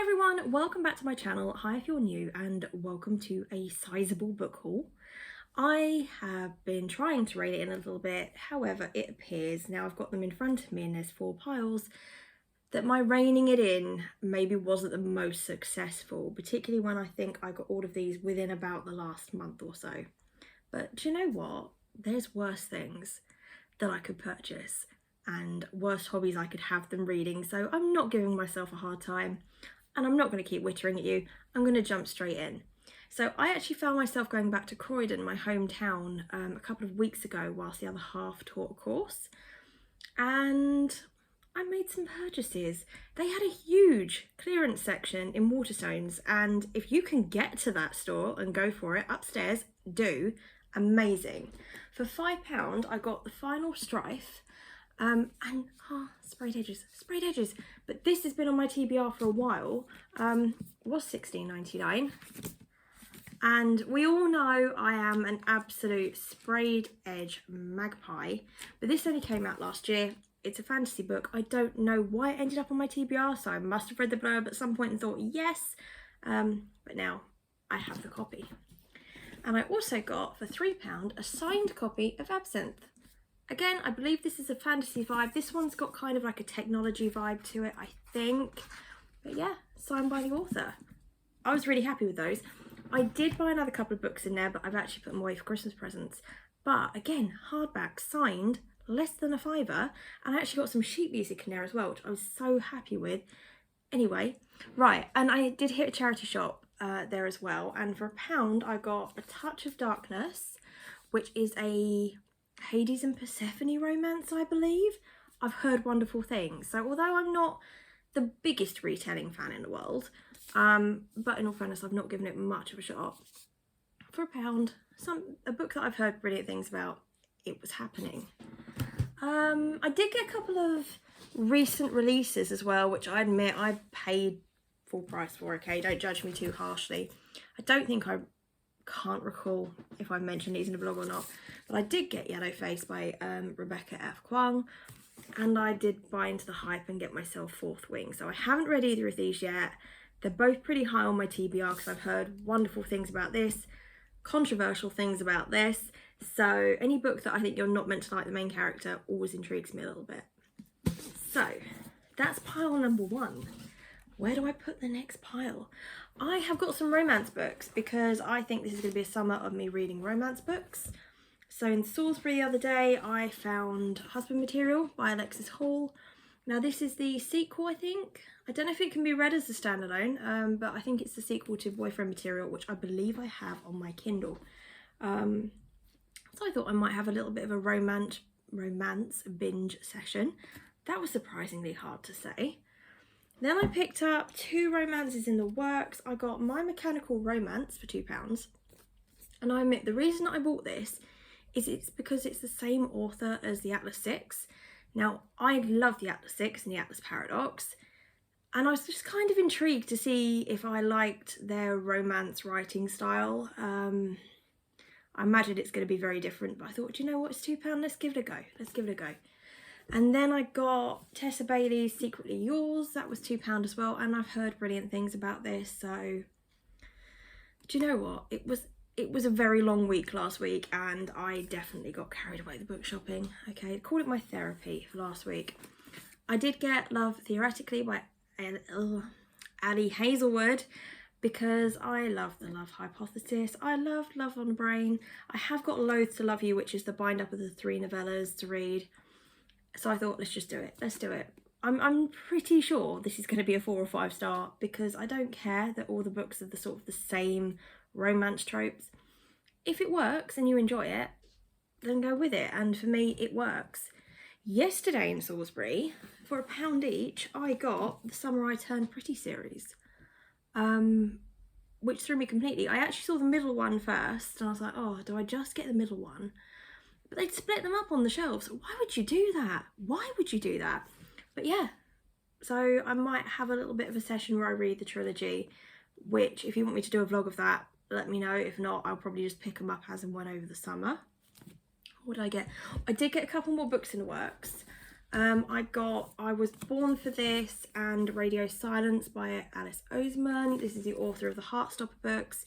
everyone, welcome back to my channel. Hi if you're new, and welcome to a sizable book haul. I have been trying to rate it in a little bit, however it appears, now I've got them in front of me and there's 4 piles, that my reining it in maybe wasn't the most successful, particularly when I think I got all of these within about the last month or so. But do you know what? There's worse things that I could purchase and worse hobbies I could have than reading, so I'm not giving myself a hard time. And I'm not going to keep wittering at you, I'm going to jump straight in. So I actually found myself going back to Croydon, my hometown, a couple of weeks ago whilst the other half taught a course. And I made some purchases. They had a huge clearance section in Waterstones, and if you can get to that store and go for it upstairs, do. Amazing. For £5 I got the final Strife, sprayed edges, but this has been on my TBR for a while. It was £16.99, and we all know I am an absolute sprayed edge magpie, but this only came out last year. It's a fantasy book. I don't know why it ended up on my TBR, so I must have read the blurb at some point and thought yes, but now I have the copy. And I also got for £3 a signed copy of Absinthe. Again, I believe this is a fantasy vibe. This one's got kind of like a technology vibe to it, I think. But yeah, signed by the author. I was really happy with those. I did buy another couple of books in there, but I've actually put them away for Christmas presents. But again, hardback, signed, less than a £5, and I actually got some sheet music in there as well, which I was so happy with. Anyway, right, and I did hit a charity shop there as well, and for £1 I got A Touch of Darkness, which is a Hades and Persephone romance, I believe. I've heard wonderful things. So although I'm not the biggest retelling fan in the world, but in all fairness, I've not given it much of a shot. For £1, a book that I've heard brilliant things about, it was happening. I did get a couple of recent releases as well, which I admit I paid full price for, okay? Don't judge me too harshly. I can't recall if I mentioned these in the blog or not, but I did get Yellow Face by Rebecca F. Kwong, and I did buy into the hype and get myself Fourth Wing. So I haven't read either of these yet. They're both pretty high on my TBR because I've heard wonderful things about this, controversial things about this. So any book that I think you're not meant to like the main character always intrigues me a little bit. So that's pile number 1. Where do I put the next pile? I have got some romance books because I think this is going to be a summer of me reading romance books. So in Salisbury the other day I found Husband Material by Alexis Hall. Now this is the sequel, I think. I don't know if it can be read as a standalone, but I think it's the sequel to Boyfriend Material, which I believe I have on my Kindle. So I thought I might have a little bit of a romance binge session. That was surprisingly hard to say. Then I picked up 2 romances in the works. I got My Mechanical Romance for £2. And I admit the reason I bought this is it's because it's the same author as the Atlas 6. Now, I love the Atlas 6 and the Atlas Paradox, and I was just kind of intrigued to see if I liked their romance writing style. I imagine it's going to be very different, but I thought, you know what, it's £2, let's give it a go. And then I got Tessa Bailey's Secretly Yours. That was £2 as well, and I've heard brilliant things about this. So do you know what, it was a very long week last week, and I definitely got carried away the book shopping. Okay, call it my therapy for last week. I did get Love Theoretically by Ali Hazelwood, because I love the Love Hypothesis. I love Love on the Brain. I have got Loath to Love You, which is the bind up of the 3 novellas to read. So I thought, let's just do it. Let's do it. I'm pretty sure this is going to be a 4 or 5 star, because I don't care that all the books are the sort of the same romance tropes. If it works and you enjoy it, then go with it. And for me, it works. Yesterday in Salisbury, for £1 each, I got the Summer I Turned Pretty series, which threw me completely. I actually saw the middle one first, and I was like, oh, do I just get the middle one? But they'd split them up on the shelves. Why would you do that? Why would you do that? But yeah, so I might have a little bit of a session where I read the trilogy, which if you want me to do a vlog of that, let me know. If not, I'll probably just pick them up as and when over the summer. What did I get? I did get a couple more books in the works. I Was Born for This and Radio Silence by Alice Oseman. This is the author of the Heartstopper books,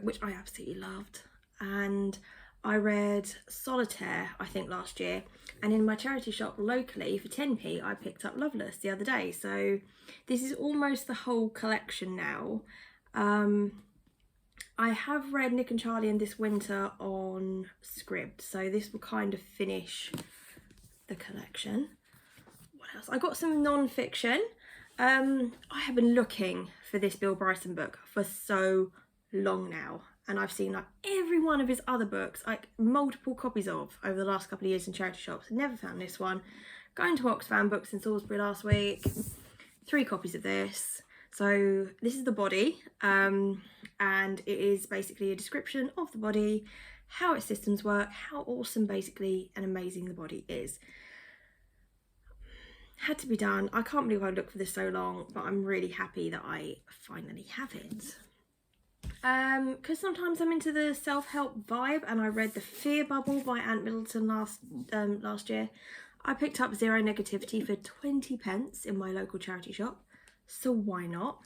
which I absolutely loved. And I read Solitaire, I think, last year. And in my charity shop locally for 10p, I picked up Loveless the other day. So this is almost the whole collection now. I have read Nick and Charlie and This Winter on Scribd, so this will kind of finish the collection. What else? I got some non-fiction. I have been looking for this Bill Bryson book for so long now, and I've seen like every one of his other books, like multiple copies of, over the last couple of years in charity shops. Never found this one. Going to Oxfam Books in Salisbury last week, 3 copies of this. So this is the body, and it is basically a description of the body, how its systems work, how awesome basically and amazing the body is. Had to be done. I can't believe I looked for this so long, but I'm really happy that I finally have it. Because sometimes I'm into the self-help vibe, and I read The Fear Bubble by Ant Middleton last year. I picked up Zero Negativity for 20p in my local charity shop. So why not?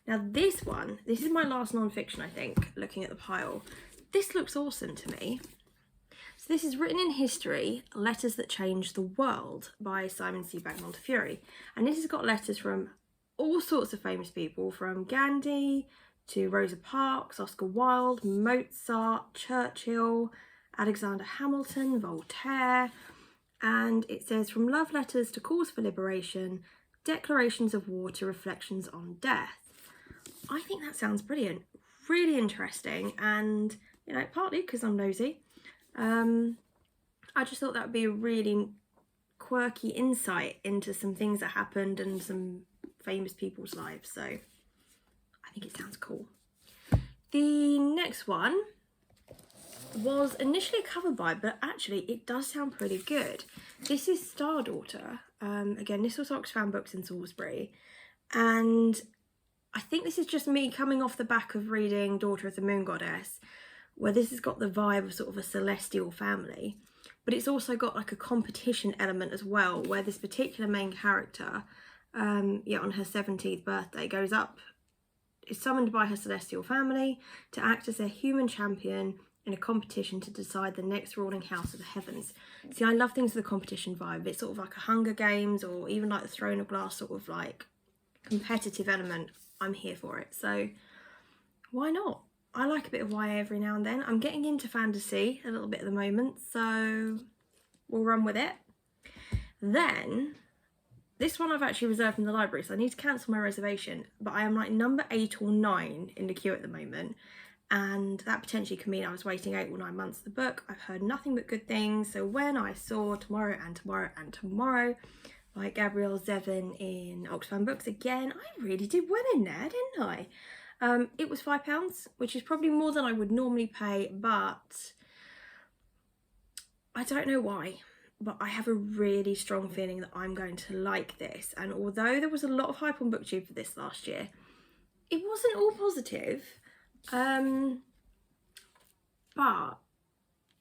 Now this is my last non-fiction, I think, looking at the pile. This looks awesome to me. So this is Written in History, Letters That Changed the World by Simon Sebag Montefiore. And this has got letters from all sorts of famous people, from Gandhi to Rosa Parks, Oscar Wilde, Mozart, Churchill, Alexander Hamilton, Voltaire. And it says, from love letters to calls for liberation, declarations of war to reflections on death. I think that sounds brilliant, really interesting, and you know, partly because I'm nosy, I just thought that would be a really quirky insight into some things that happened and some famous people's lives, so I think it sounds cool. The next one was initially a cover buy, but actually it does sound pretty good. This is Star Daughter. Again, this was Oxfam Books in Salisbury, and I think this is just me coming off the back of reading Daughter of the Moon Goddess, where this has got the vibe of sort of a celestial family, but it's also got like a competition element as well, where this particular main character, on her 17th birthday, is summoned by her celestial family to act as their human champion in a competition to decide the next ruling house of the heavens. See, I love things with a competition vibe. It's sort of like a Hunger Games, or even like the Throne of Glass sort of like competitive element. I'm here for it, so why not? I like a bit of YA every now and then. I'm getting into fantasy a little bit at the moment, so we'll run with it. Then, this one I've actually reserved from the library, so I need to cancel my reservation, but I am like number 8 or 9 in the queue at the moment. And that potentially could mean I was waiting 8 or 9 months for the book. I've heard nothing but good things. So when I saw Tomorrow and Tomorrow and Tomorrow by Gabrielle Zevin in Oxfam Books, again, I really did well in there, didn't I? It was £5, which is probably more than I would normally pay, but I don't know why. But I have a really strong feeling that I'm going to like this. And although there was a lot of hype on BookTube for this last year, it wasn't all positive. But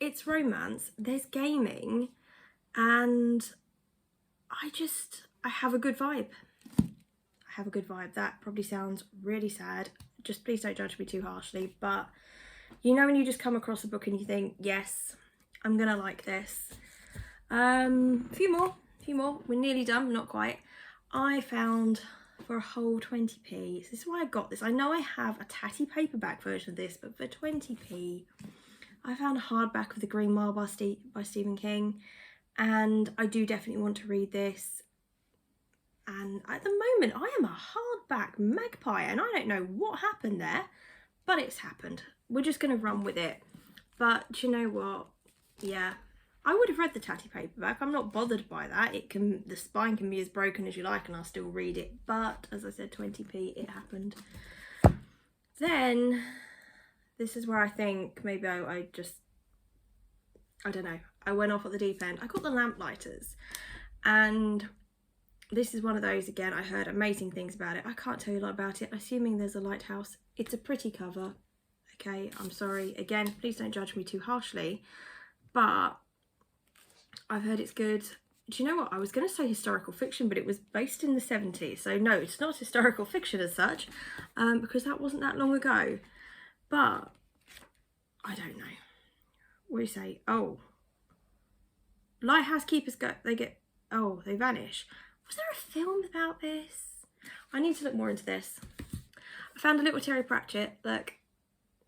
it's romance, there's gaming, and I have a good vibe. That probably sounds really sad. Just please don't judge me too harshly, but you know when you just come across a book and you think, yes, I'm gonna like this. A few more. We're nearly done, not quite. I found for a whole 20p. This is why I got this. I know I have a tatty paperback version of this, but for 20p, I found a hardback of The Green Mile by Stephen King, and I do definitely want to read this. And at the moment, I am a hardback magpie, and I don't know what happened there, but it's happened. We're just going to run with it. But do you know what? Yeah, I would have read the tatty paperback. I'm not bothered by that. The spine can be as broken as you like and I'll still read it. But as I said, 20p, it happened. Then, this is where I think maybe I don't know. I went off at the deep end. I got The Lamplighters. And this is one of those, again, I heard amazing things about it. I can't tell you a lot about it. Assuming there's a lighthouse. It's a pretty cover. Okay, I'm sorry. Again, please don't judge me too harshly. But I've heard it's good. do you know what? I was going to say historical fiction, but it was based in the 70s. So no, it's not historical fiction as such, because that wasn't that long ago. But I don't know. What do you say? Oh, lighthouse keepers they vanish. Was there a film about this? I need to look more into this. I found a little Terry Pratchett. Look,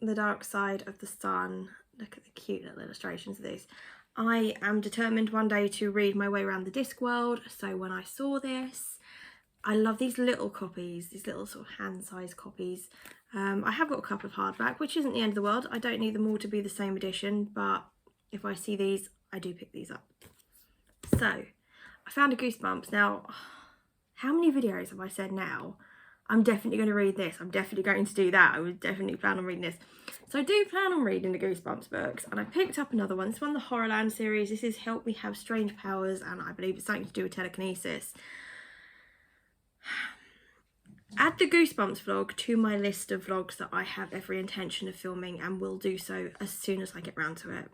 The Dark Side of the Sun. Look at the cute little illustrations of these. I am determined one day to read my way around the disc world. So when I saw this, I love these little copies, these little sort of hand-sized copies. I have got a couple of hardback, which isn't the end of the world. I don't need them all to be the same edition, but if I see these, I do pick these up. So, I found a Goosebumps. Now, how many videos have I said now? I'm definitely going to read this. I'm definitely going to do that. I would definitely plan on reading this. So I do plan on reading the Goosebumps books. And I picked up another one. This one, the Horrorland series. This is Help Me Have Strange Powers. And I believe it's something to do with telekinesis. Add the Goosebumps vlog to my list of vlogs that I have every intention of filming. And will do so as soon as I get round to it.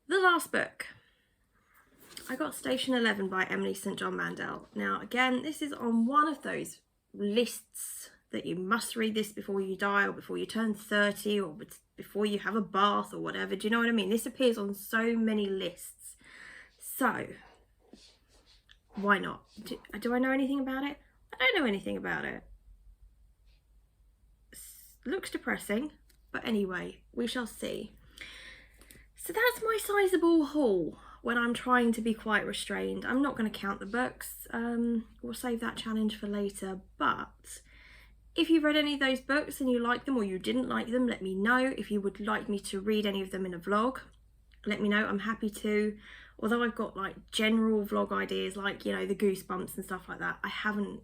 The last book. I got Station 11 by Emily St John Mandel. Now, again, this is on one of those lists that you must read this before you die or before you turn 30 or before you have a bath or whatever. Do you know what I mean? This appears on so many lists. So, why not? Do I know anything about it? I don't know anything about it. Looks depressing, but anyway, we shall see. So that's my sizeable haul. When I'm trying to be quite restrained. I'm not going to count the books. We'll save that challenge for later. But if you've read any of those books and you like them or you didn't like them, let me know. If you would like me to read any of them in a vlog, let me know. I'm happy to. Although I've got like general vlog ideas like, you know, the Goosebumps and stuff like that, I haven't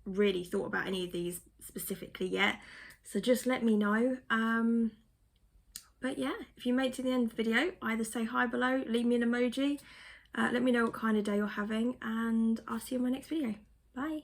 really thought about any of these specifically yet. So just let me know. But yeah, if you made it to the end of the video, either say hi below, leave me an emoji, let me know what kind of day you're having, and I'll see you in my next video. Bye.